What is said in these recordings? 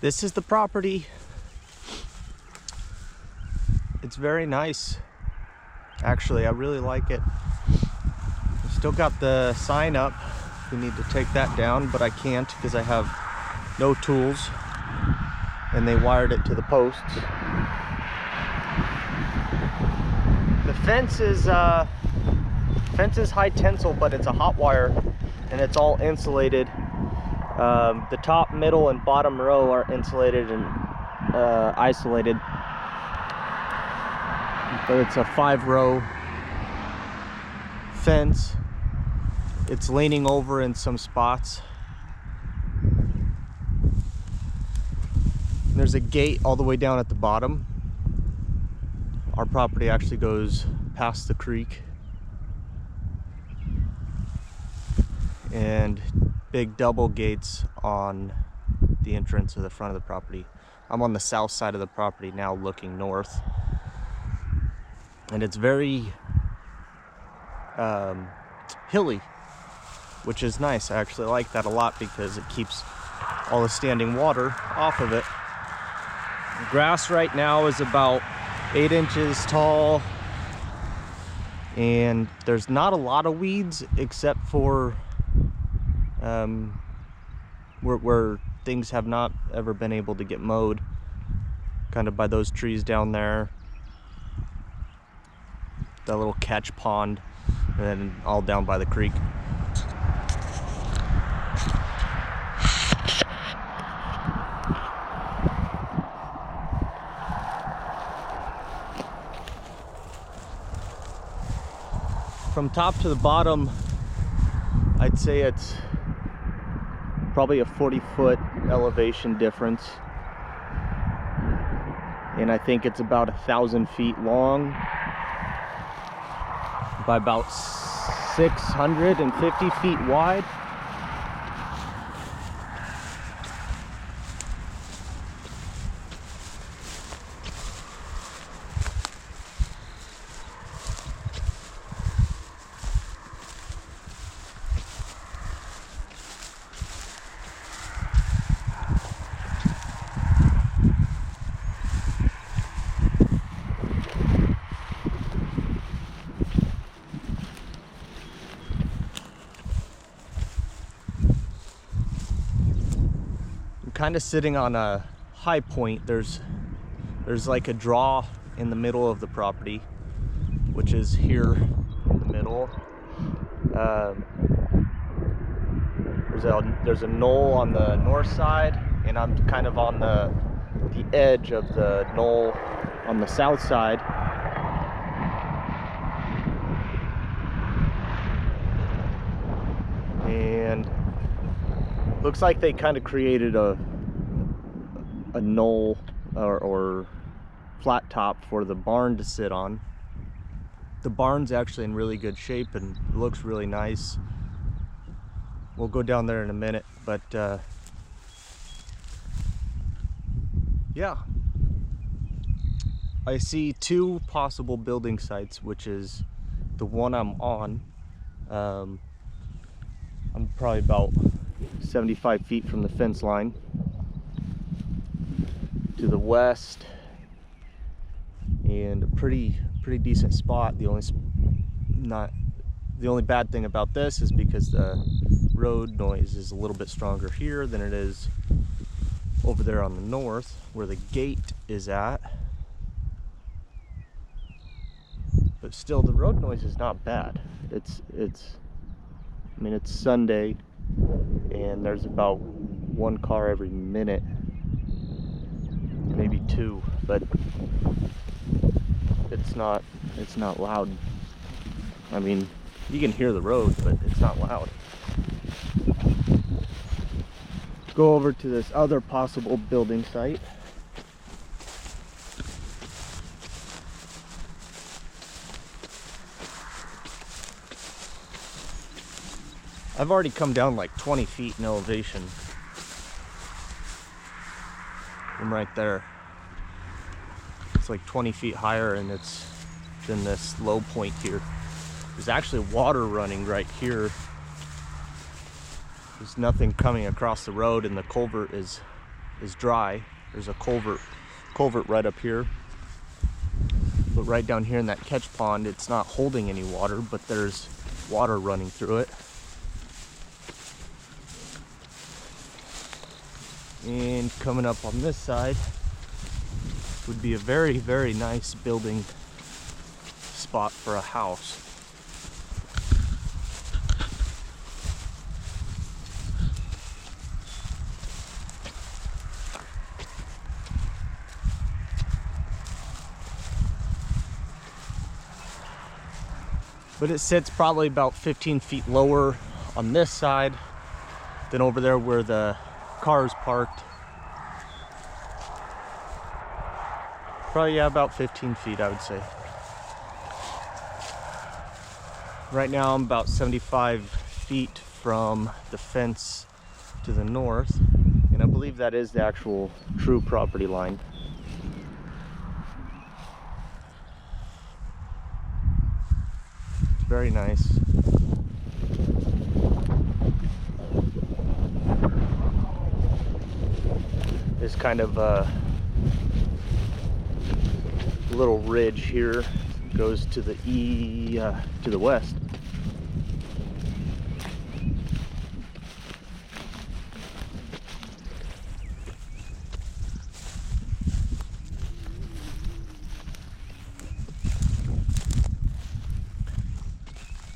This is the property. It's very nice. Actually, I really like it. Still got the sign up. We need to take that down, but I can't because I have no tools. And they wired it to the posts. The fence is high tensile, but it's a hot wire and it's all insulated. The top, middle, and bottom row are insulated and isolated. But it's a 5-row fence. It's leaning over in some spots. There's a gate all the way down at the bottom. Our property actually goes past the creek. And big double gates on the entrance of the front of the property. I'm on the south side of the property now, looking north. And it's very hilly, which is nice. I actually like that a lot because it keeps all the standing water off of it. The grass right now is about 8 inches tall, and there's not a lot of weeds except for where things have not ever been able to get mowed, kind of by those trees down there, that little catch pond, and then all down by the creek. From top to the bottom, I'd say it's probably a 40-foot elevation difference. And I think it's about 1,000 feet long by about 650 feet wide. Kind of sitting on a high point. There's like a draw in the middle of the property, which is here in the middle. There's a knoll on the north side, and I'm kind of on the edge of the knoll on the south side. And looks like they kind of created a knoll or flat top for the barn to sit on. The barn's actually in really good shape and looks really nice. We'll go down there in a minute, but yeah. I see 2 possible building sites, which is the one I'm on. I'm probably about 75 feet from the fence line. To the west, and a pretty decent spot. The only bad thing about this is because the road noise is a little bit stronger here than it is over there on the north where the gate is at. But still, the road noise is not bad. I mean, it's Sunday and there's about 1 car every minute, maybe 2, but it's not loud. I mean, you can hear the road, but it's not loud. Go over to this other possible building site. I've already come down like 20 feet in elevation. I'm right there. It's like 20 feet higher, and it's than this low point here. There's actually water running right here. There's nothing coming across the road, and the culvert is is dry. There's a culvert right up here. But right down here in that catch pond, it's not holding any water, but there's water running through it. And coming up on this side would be a very, very nice building spot for a house. But it sits probably about 15 feet lower on this side than over there where the car is parked. Probably, yeah, about 15 feet, I would say. Right now I'm about 75 feet from the fence to the north, and I believe that is the actual true property line. It's very nice. There's kind of a little ridge here, goes to the west.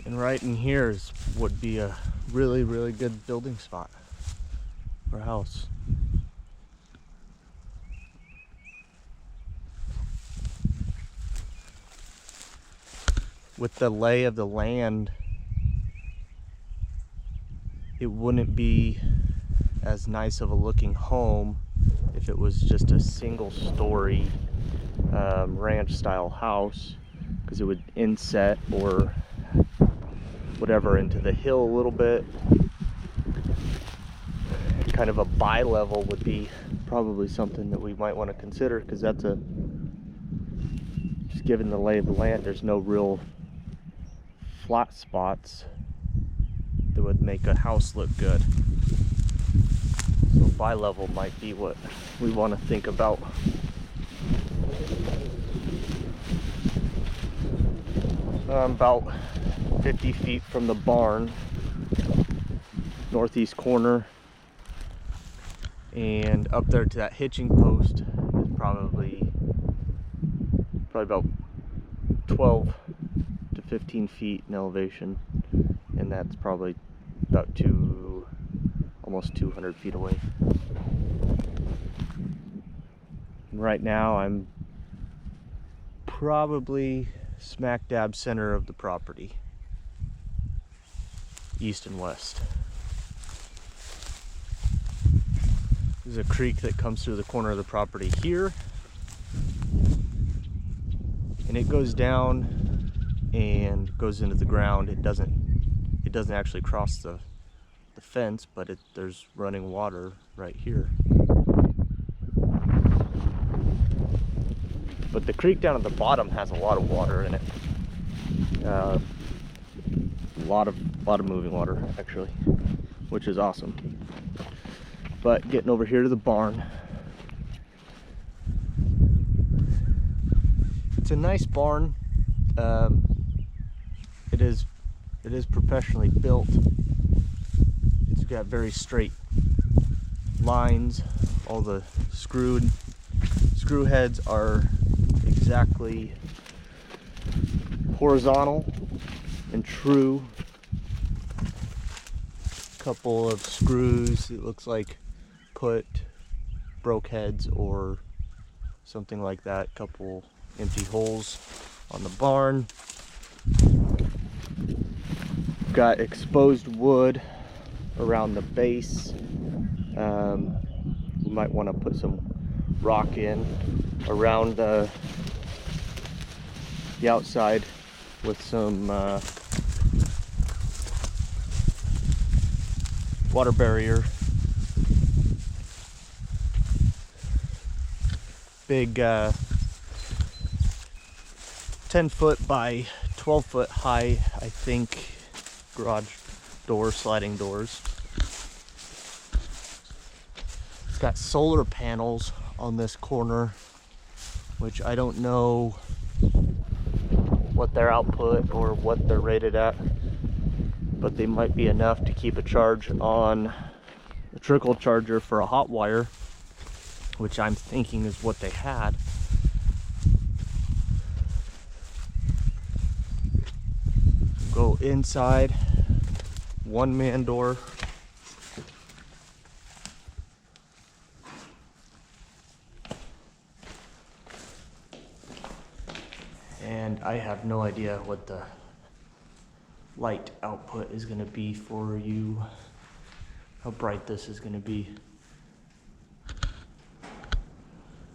And right in here would be a really, really good building spot for a house. With the lay of the land, it wouldn't be as nice of a looking home if it was just a single story ranch style house, because it would inset or whatever into the hill a little bit. Kind of a bi-level would be probably something that we might want to consider, because that's just given the lay of the land, there's no real flat spots that would make a house look good. So bi-level might be what we want to think about. About 50 feet from the barn, northeast corner, and up there to that hitching post is probably about 12 to 15 feet in elevation, and that's probably about almost 200 feet away. And right now I'm probably smack dab center of the property, east and west. There's a creek that comes through the corner of the property here, and it goes down and goes into the ground. It doesn't actually cross the fence, but there's running water right here. But the creek down at the bottom has a lot of water in it. A lot of moving water, actually, which is awesome. But getting over here to the barn, it's a nice barn. It is professionally built. It's got very straight lines. All the screw heads are exactly horizontal and true. Couple of screws, it looks like broke heads or something like that. Couple empty holes on the barn. Got exposed wood around the base. We might want to put some rock in around the outside with some water barrier. Big 10-foot by 12-foot high, I think, garage door, sliding doors. got solar panels on this corner, which I don't know what their output or what they're rated at, but they might be enough to keep a charge on the trickle charger for a hot wire, which I'm thinking is what they had. Go inside, one man door. And I have no idea what the light output is going to be for you, how bright this is going to be.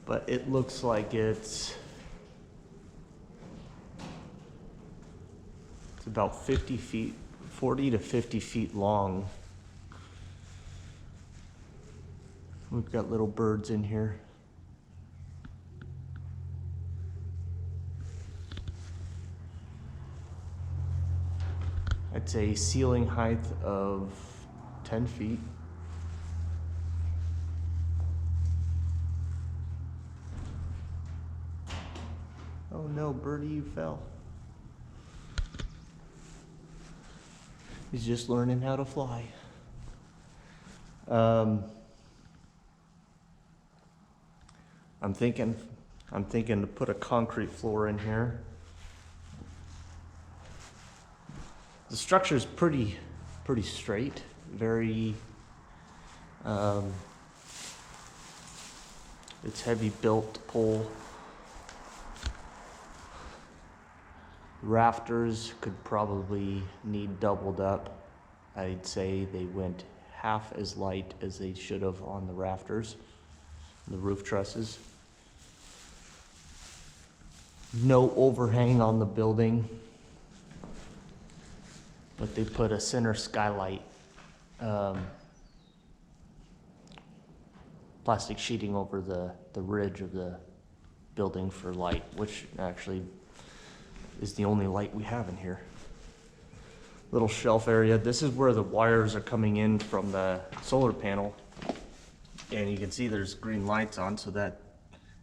But it looks like it's about 50 feet, 40 to 50 feet long. We've got little birds in here. I'd say ceiling height of 10 feet. Oh no, birdie, you fell. He's just learning how to fly. I'm thinking to put a concrete floor in here. The structure is pretty straight, very, it's heavy built pole. Rafters could probably need doubled up. I'd say they went half as light as they should have on the rafters, the roof trusses. No overhang on the building, but they put a center skylight, plastic sheeting over the ridge of the building for light, which actually is the only light we have in here. Little shelf area. This is where the wires are coming in from the solar panel. And you can see there's green lights on, so that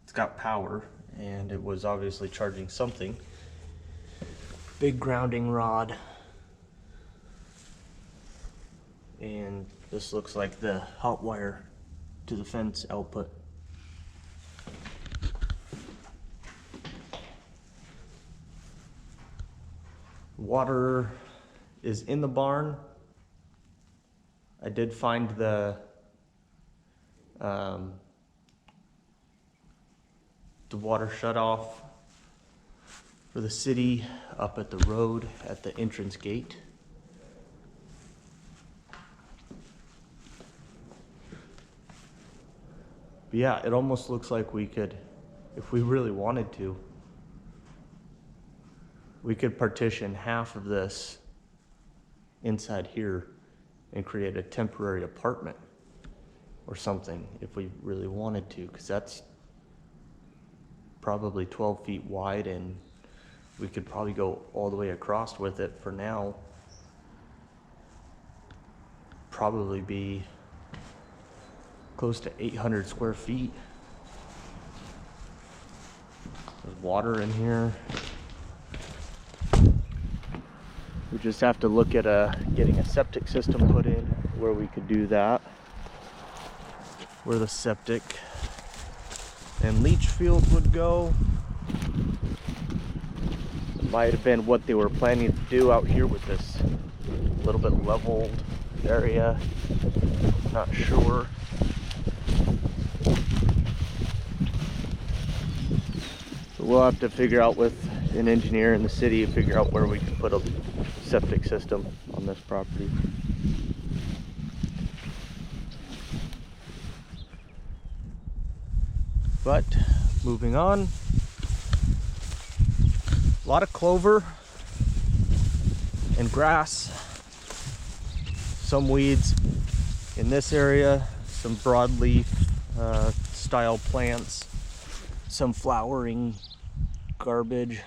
it's got power, and it was obviously charging something. Big grounding rod. And this looks like the hot wire to the fence output. Water is in the barn. I did find the water shut off for the city up at the road at the entrance gate. But yeah, it almost looks like we could, if we really wanted to, we could partition half of this inside here and create a temporary apartment or something if we really wanted to, because that's probably 12 feet wide, and we could probably go all the way across with it. For now, probably be close to 800 square feet. There's water in here. We just have to look at getting a septic system put in where we could do that. Where the septic and leach field would go. It might have been what they were planning to do out here with this little bit leveled area. Not sure. So we'll have to figure out with an engineer in the city, figure out where we can put a septic system on this property. But moving on, a lot of clover and grass, some weeds in this area, some broadleaf style plants, some flowering garbage.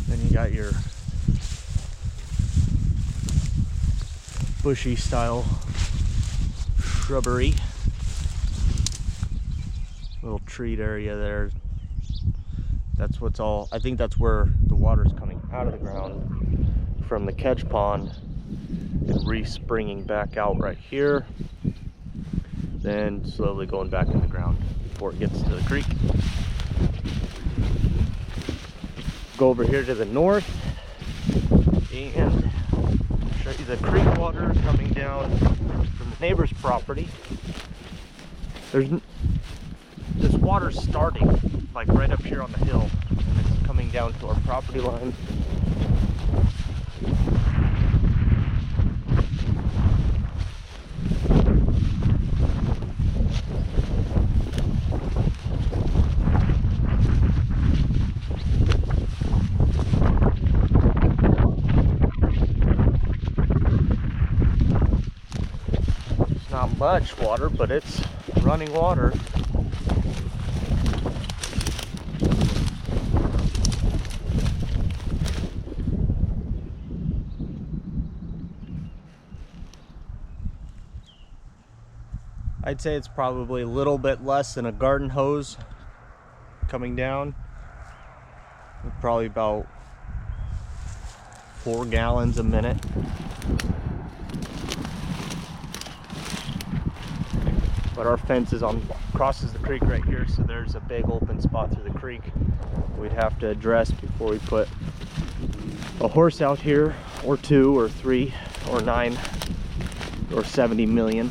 Then you got your bushy style shrubbery. Little treat area there. That's what's all, I think that's where the water's coming out of the ground from the catch pond and re-springing back out right here, then slowly going back in the ground before it gets to the creek. Go over here to the north and show you the creek water coming down from the neighbor's property. This water's starting like right up here on the hill, and it's coming down to our property line. It's not much water, but it's running water. I'd say it's probably a little bit less than a garden hose coming down. Probably about 4 gallons a minute. But our fence is crosses the creek right here, so there's a big open spot through the creek we'd have to address before we put a horse out here, or 2 or 3 or 9 or 70 million.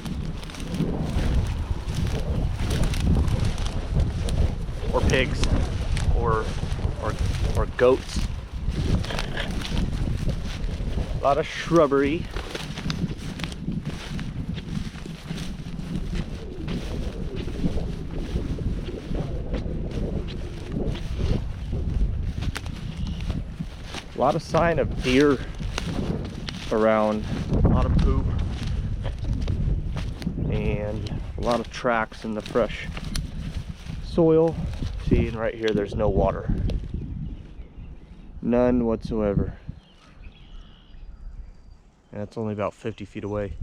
Or pigs, or goats. A lot of shrubbery. A lot of sign of deer around, a lot of poop, and a lot of tracks in the fresh soil. See, and right here there's no water. None whatsoever. And it's only about 50 feet away.